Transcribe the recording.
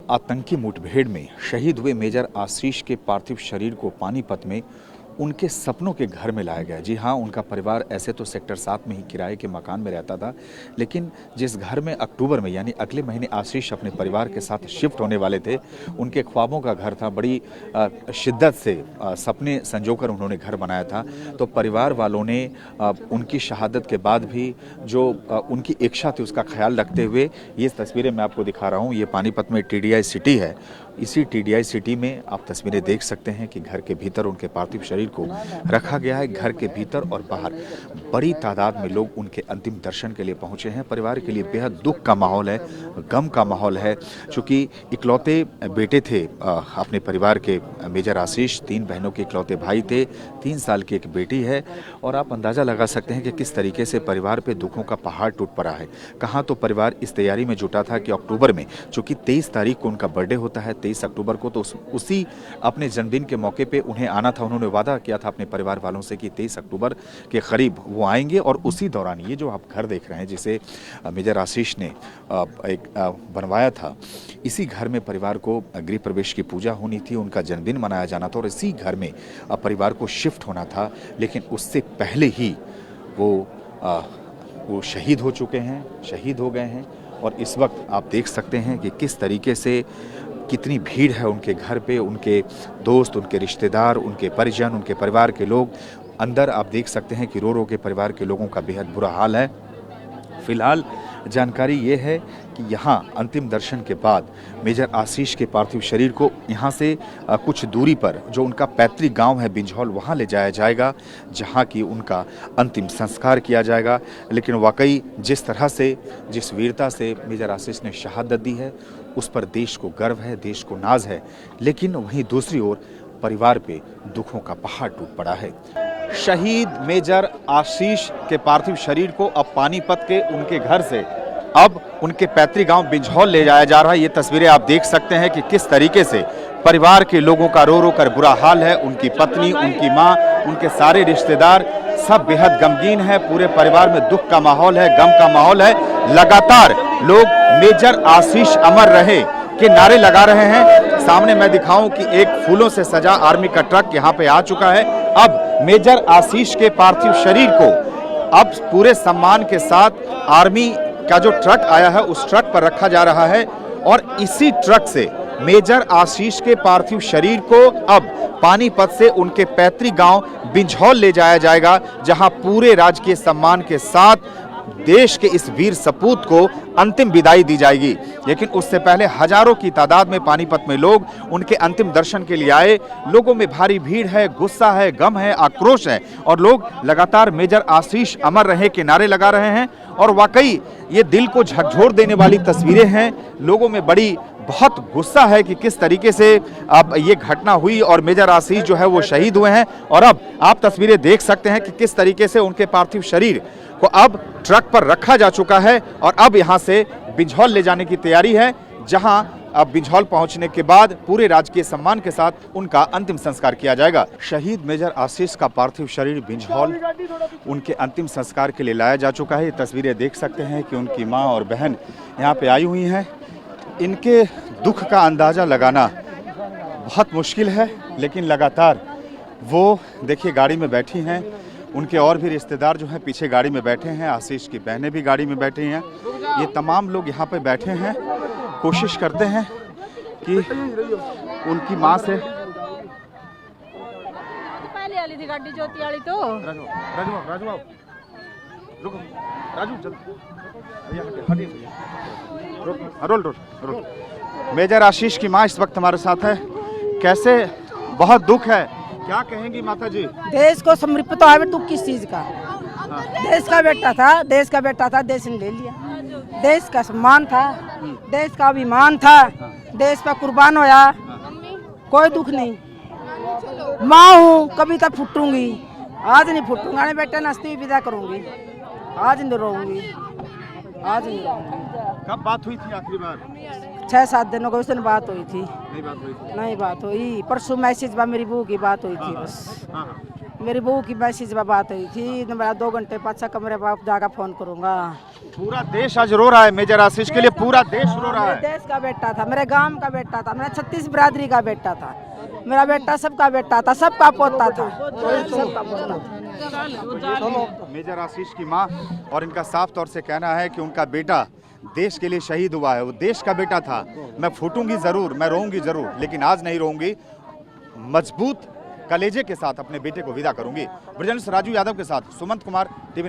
आतंकी मुठभेड़ में शहीद हुए मेजर आशीष के पार्थिव शरीर को पानीपत में उनके सपनों के घर में लाया गया। जी हाँ, उनका परिवार ऐसे तो सेक्टर 7 में ही किराए के मकान में रहता था, लेकिन जिस घर में अक्टूबर में यानी अगले महीने आशीष अपने परिवार के साथ शिफ्ट होने वाले थे, उनके ख्वाबों का घर था। बड़ी शिद्दत से सपने संजोकर उन्होंने घर बनाया था। तो परिवार वालों ने उनकी शहादत के बाद भी जो उनकी इच्छा थी उसका ख्याल रखते हुए ये तस्वीरें मैं आपको दिखा रहा हूँ। ये पानीपत में TDI सिटी है। इसी TDI सिटी में आप तस्वीरें देख सकते हैं कि घर के भीतर उनके पार्थिव शरीर को रखा गया है। घर के भीतर और बाहर बड़ी तादाद में लोग उनके अंतिम दर्शन के लिए पहुंचे हैं। परिवार के लिए बेहद दुख का माहौल है, गम का माहौल है। चूँकि इकलौते बेटे थे अपने परिवार के मेजर आशीष, 3 बहनों के इकलौते भाई थे, 3 साल की एक बेटी है। और आप अंदाज़ा लगा सकते हैं कि किस तरीके से परिवार पे दुखों का पहाड़ टूट पड़ा है। कहाँ तो परिवार इस तैयारी में जुटा था कि अक्टूबर में, चूँकि 23 तारीख को उनका बर्थडे होता है, 23 अक्टूबर को, तो उसी अपने जन्मदिन के मौके पे उन्हें आना था। उन्होंने वादा किया था अपने परिवार वालों से कि 23 अक्टूबर के करीब वो आएंगे। और उसी दौरान ये जो आप घर देख रहे हैं, जिसे मेजर आशीष ने एक बनवाया था, इसी घर में परिवार को गृह प्रवेश की पूजा होनी थी, उनका जन्मदिन मनाया जाना था और इसी घर में परिवार को शिफ्ट होना था। लेकिन उससे पहले ही वो शहीद हो चुके हैं, शहीद हो गए हैं। और इस वक्त आप देख सकते हैं कि किस तरीके से कितनी भीड़ है उनके घर पे, उनके दोस्त, उनके रिश्तेदार, उनके परिजन, उनके परिवार के लोग। अंदर आप देख सकते हैं कि रो रो के परिवार के लोगों का बेहद बुरा हाल है। फिलहाल जानकारी ये है कि यहाँ अंतिम दर्शन के बाद मेजर आशीष के पार्थिव शरीर को यहाँ से कुछ दूरी पर जो उनका पैतृक गांव है बिंझौल, वहाँ ले जाया जाएगा, जहाँ की उनका अंतिम संस्कार किया जाएगा। लेकिन वाकई जिस तरह से, जिस वीरता से मेजर आशीष ने शहादत दी है, उस पर देश को गर्व है, देश को नाज है। लेकिन वहीं दूसरी ओर परिवार पे दुखों का पहाड़ टूट पड़ा है। शहीद मेजर आशीष के पार्थिव शरीर को अब पानीपत के उनके घर से अब उनके पैतृक गांव बिंझौल ले जाया जा रहा है। ये तस्वीरें आप देख सकते हैं कि किस तरीके से परिवार के लोगों का रो रो कर बुरा हाल है। उनकी पत्नी, उनकी मां, उनके सारे रिश्तेदार सब बेहद गमगीन है। पूरे परिवार में दुख का माहौल है, गम का माहौल है। लगातार लोग मेजर आशीष अमर रहे के नारे लगा रहे हैं। सामने मैं दिखाऊं कि एक फूलों से सजा आर्मी का ट्रक यहाँ पे आ चुका है। अब मेजर आशीष के पार्थिव शरीर को अब पूरे सम्मान के साथ आर्मी का जो ट्रक आया है उस ट्रक पर रखा जा रहा है। और इसी ट्रक से मेजर आशीष के पार्थिव शरीर को अब पानीपत से उनके पैतृक गांव बिंझौल ले जाया जाएगा, जहां पूरे राजकीय सम्मान के साथ देश के इस वीर सपूत को अंतिम विदाई दी जाएगी। लेकिन उससे पहले हजारों की तादाद में पानीपत में लोग उनके अंतिम दर्शन के लिए आए। लोगों में भारी भीड़ है, गुस्सा है, गम है, आक्रोश है और लोग लगातार मेजर आशीष अमर रहे के नारे लगा रहे हैं। और वाकई ये दिल को झकझोर देने वाली तस्वीरें हैं। लोगों में बहुत गुस्सा है कि किस तरीके से अब ये घटना हुई और मेजर आशीष जो है वो शहीद हुए हैं। और अब आप तस्वीरें देख सकते हैं कि किस तरीके से उनके पार्थिव शरीर को अब ट्रक पर रखा जा चुका है और अब यहाँ से बिंझौल ले जाने की तैयारी है, जहां अब बिंझौल पहुंचने के बाद पूरे राजकीय सम्मान के साथ उनका अंतिम संस्कार किया जाएगा। शहीद मेजर आशीष का पार्थिव शरीर बिंझौल उनके अंतिम संस्कार के लिए लाया जा चुका है। ये तस्वीरें देख सकते हैं कि उनकी मां और बहन यहाँ पे आई हुई हैं। इनके दुख का अंदाज़ा लगाना बहुत मुश्किल है, लेकिन लगातार वो देखिए गाड़ी में बैठी हैं। उनके और भी रिश्तेदार जो हैं पीछे गाड़ी में बैठे हैं। आशीष की बहनें भी गाड़ी में बैठी हैं। ये तमाम लोग यहाँ पे बैठे हैं, कोशिश करते हैं कि उनकी माँ से पहले वाली थी गाड़ी ज्योति वाली तो रोल। मेजर आशीष की माँ इस वक्त हमारे साथ है। कैसे, बहुत दुख है, क्या कहेंगी माता जी? देश को समर्पित है दुख किस चीज का? देश का बेटा था, देश का बेटा था, देश ने ले लिया। देश का सम्मान था, देश का अभिमान था, देश पर कुर्बान होया। कोई दुख नहीं। माँ हूँ, कभी तक फुटूंगी, आज नहीं फुटूंगा। नहीं बेटा नस्ती हुई विदा करूंगी, आज नहीं रोऊंगी, आज नहीं रोऊंगी। कब बात हुई थी आखिरी बार? 6-7 दिनों को उस दिन बात हुई थी। नहीं बात हुई। परसों मैसेज पर मेरी बहू की बात हुई थी। बस मेरी बहू की मैसेज पर बात हुई थी। मेरा 2 घंटे पाछा कमरे पर जाकर फोन करूंगा। पूरा देश आज रो रहा है मेजर आशीष के लिए, पूरा देश रो रहा मेरे है। देश का बेटा था, मेरे गांव का बेटा था, मेरा 36 बिरादरी का बेटा था, मेरा बेटा सबका बेटा था, सबका पोता था, सबका पोता था। मेजर आशीष की मां और इनका साफ तौर से कहना है कि उनका बेटा देश के लिए शहीद हुआ है, वो देश का बेटा था। मैं फूटूंगी जरूर, मैं रोऊंगी जरूर, लेकिन आज नहीं रोऊंगी, मजबूत कलेजे के साथ अपने बेटे को विदा करूंगी। ब्रिजेश राजू यादव के साथ सुमंत कुमार, टीवी 9।